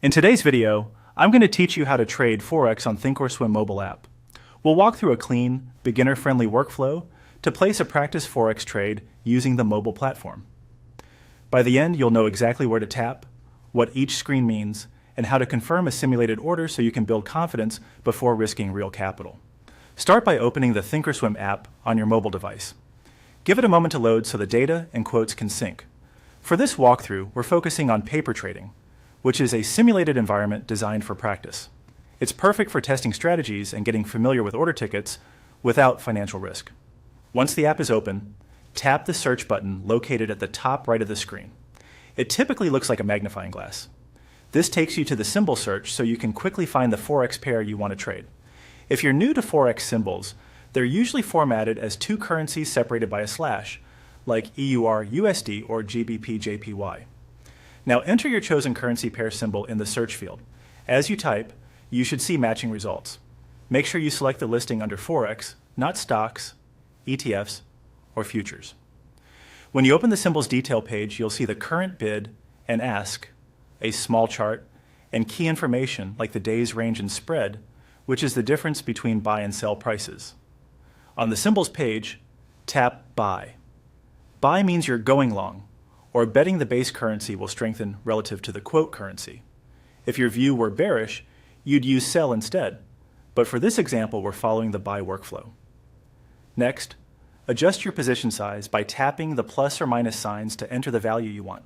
In today's video, I'm going to teach you how to trade Forex on ThinkorSwim Mobile App. We'll walk through a clean, beginner-friendly workflow to place a practice Forex trade using the mobile platform. By the end, you'll know exactly where to tap, what each screen means, and how to confirm a simulated order so you can build confidence before risking real capital. Start by opening the ThinkorSwim app on your mobile device. Give it a moment to load so the data and quotes can sync. For this walkthrough, we're focusing on paper trading, which is a simulated environment designed for practice. It's perfect for testing strategies and getting familiar with order tickets without financial risk. Once the app is open, tap the search button located at the top right of the screen. It typically looks like a magnifying glass. This takes you to the symbol search so you can quickly find the Forex pair you want to trade. If you're new to Forex symbols, they're usually formatted as two currencies separated by a slash, like EUR-USD or GBP-JPY. Now enter your chosen currency pair symbol in the search field. As you type, you should see matching results. Make sure you select the listing under Forex, not stocks, ETFs, or futures. When you open the symbols detail page, you'll see the current bid and ask, a small chart, and key information like the day's range and spread, which is the difference between buy and sell prices. On the symbols page, tap Buy. Buy means you're going long, or betting the base currency will strengthen relative to the quote currency. If your view were bearish, you'd use sell instead, but for this example, we're following the buy workflow. Next, adjust your position size by tapping the plus or minus signs to enter the value you want.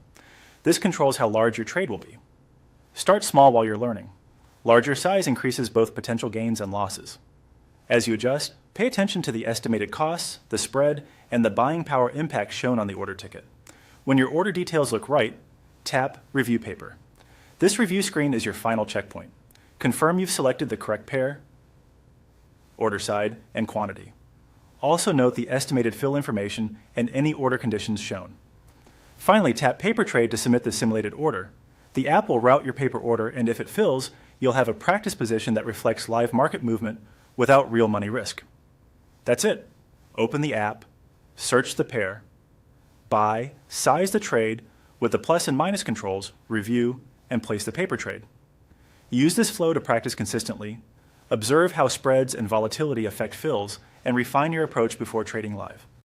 This controls how large your trade will be. Start small while you're learning. Larger size increases both potential gains and losses. As you adjust, pay attention to the estimated costs, the spread, and the buying power impact shown on the order ticket. When your order details look right, tap Review Paper. This review screen is your final checkpoint. Confirm you've selected the correct pair, order side, and quantity. Also note the estimated fill information and any order conditions shown. Finally, tap Paper Trade to submit the simulated order. The app will route your paper order, and if it fills, you'll have a practice position that reflects live market movement without real money risk. That's it. Open the app, search the pair, buy, size the trade with the plus and minus controls, review, and place the paper trade. Use this flow to practice consistently, observe how spreads and volatility affect fills, and refine your approach before trading live.